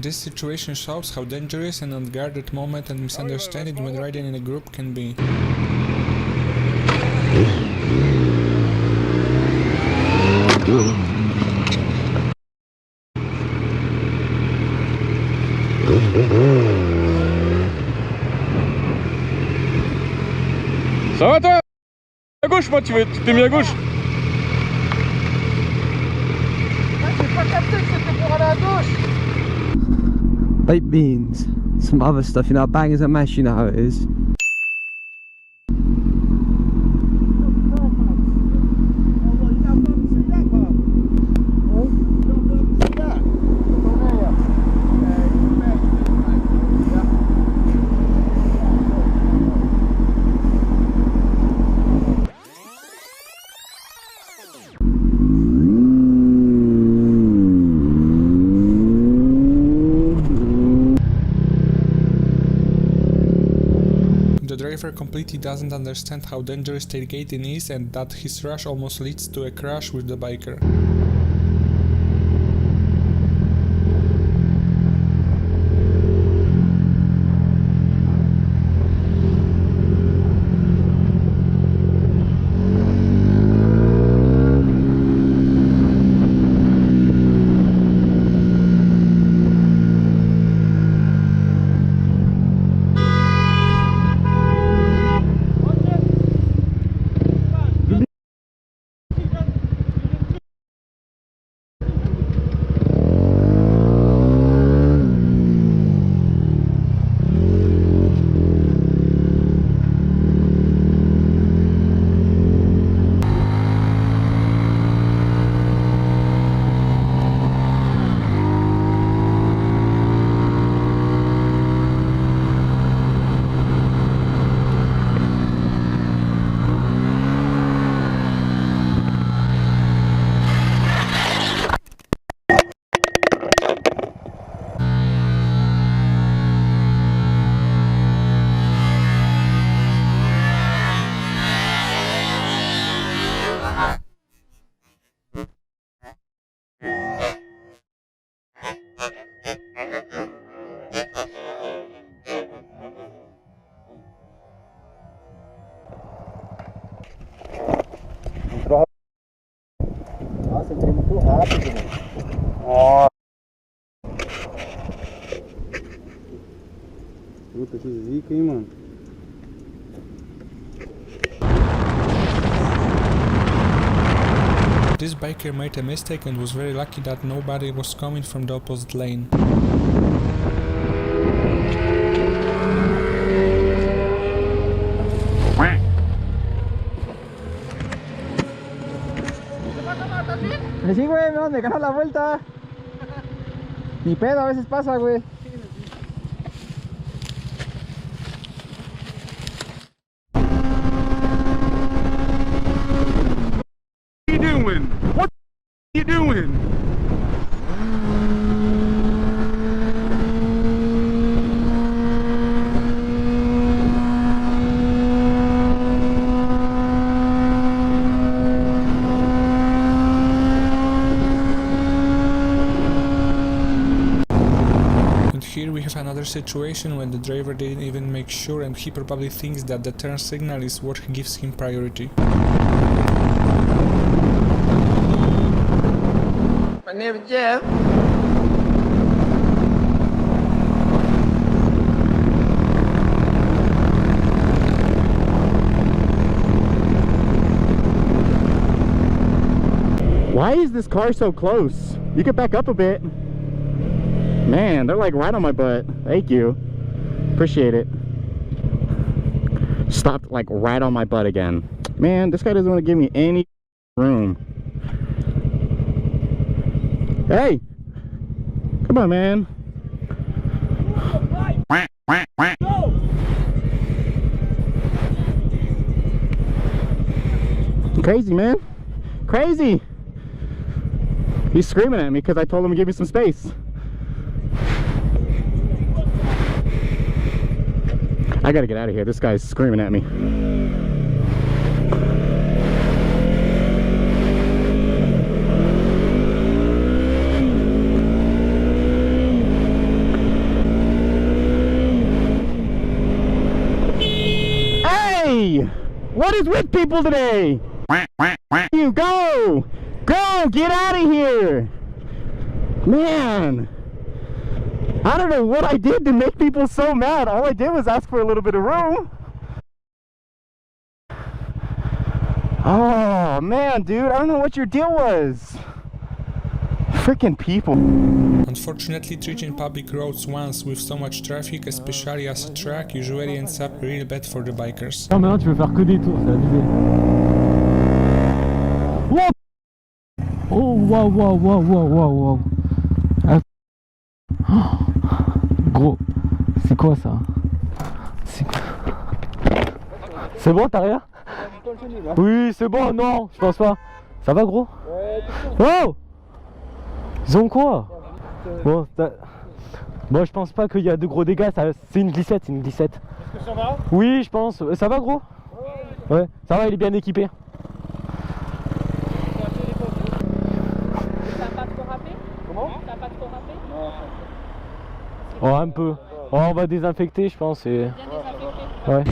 This situation shows how dangerous an unguarded moment and misunderstanding when riding in a group can be. Ça va toi? À gauche, moi tu t'es mis à gauche. J'ai pas capté que c'était pour aller à gauche. Baked beans, some other stuff, you know, bangers and mash, you know how it is. The driver completely doesn't understand how dangerous tailgating is and that his rush almost leads to a crash with the biker. Nossa, entrei muito rápido, né? Ó. Puta, que zica, hein, mano. This biker made a mistake and was very lucky that nobody was coming from the opposite lane. Sí, güey, me van a dejar la vuelta. Ni pedo, a veces pasa, güey. What are you doing? What are you doing? Here we have another situation when the driver didn't even make sure and he probably thinks that the turn signal is what gives him priority. My name is Jeff. Why is this car so close? You could back up a bit. Man, they're like right on my butt. Thank you. Appreciate it. Stopped like right on my butt again. Man, this guy doesn't want to give me any room. Hey! Come on, man. Crazy, man. Crazy! He's screaming at me because I told him to give me some space. I gotta get out of here. This guy's screaming at me. What is with people today? You go! Go! Get out of here! Man! I don't know what I did to make people so mad. All I did was ask for a little bit of room. Oh man, dude, I don't know what your deal was. Freaking people. Unfortunately, treating public roads once with so much traffic, especially as a track, usually ends up real bad for the bikers. Non, maintenant tu veux faire que des tours, c'est abusé. Wow! Oh, wow, wow, wow, wow, wow, wow. Ah. Oh. Gros, c'est quoi ça? C'est bon, t'as rien? Oui, c'est bon, non, je pense pas. Ça va, gros? Oh! Ils ont quoi? Bon, je pense pas qu'il y a de gros dégâts, c'est une glissette, c'est une glissette. Est-ce que ça va? Oui, je pense. Ça va, gros? Ouais, ça va, il est bien équipé. T'as pas trop râpé? Comment? T'as pas trop râpé? Non. Oh, un peu. Oh, on va désinfecter, je pense. Et... Bien désinfecté. Ouais.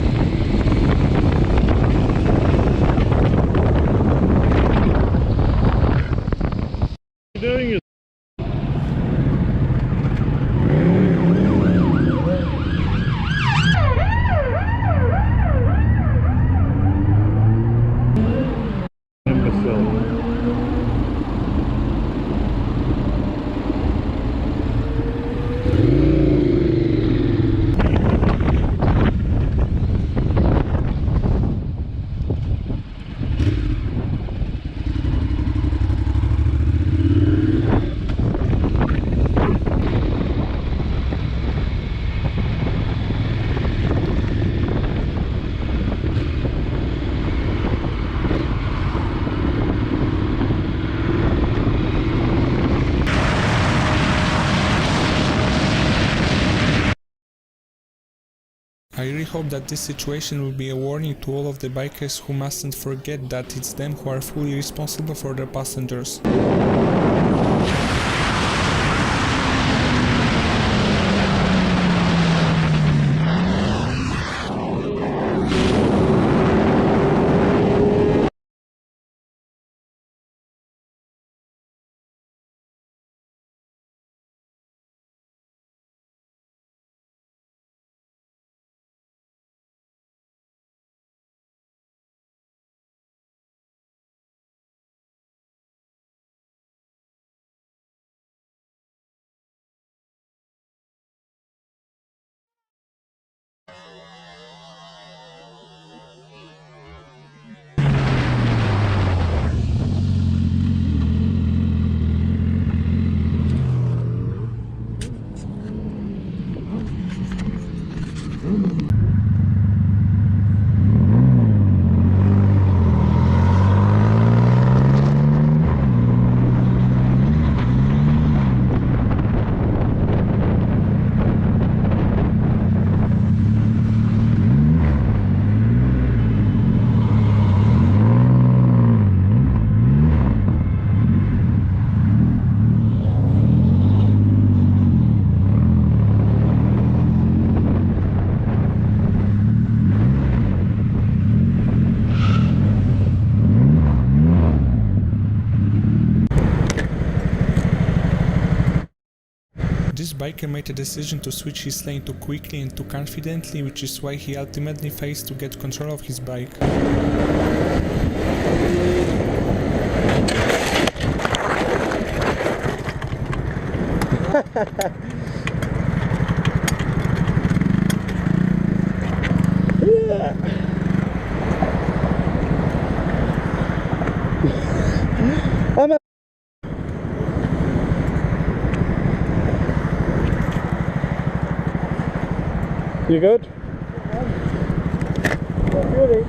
I really hope that this situation will be a warning to all of the bikers who mustn't forget that it's them who are fully responsible for their passengers. This biker made a decision to switch his lane too quickly and too confidently, which is why he ultimately faced to get control of his bike. You good? Really?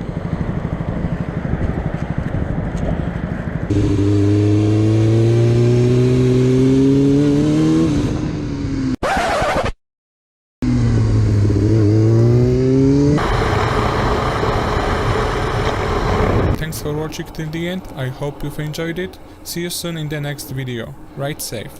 Thanks for watching till the end, I hope you've enjoyed it. See you soon in the next video. Ride safe.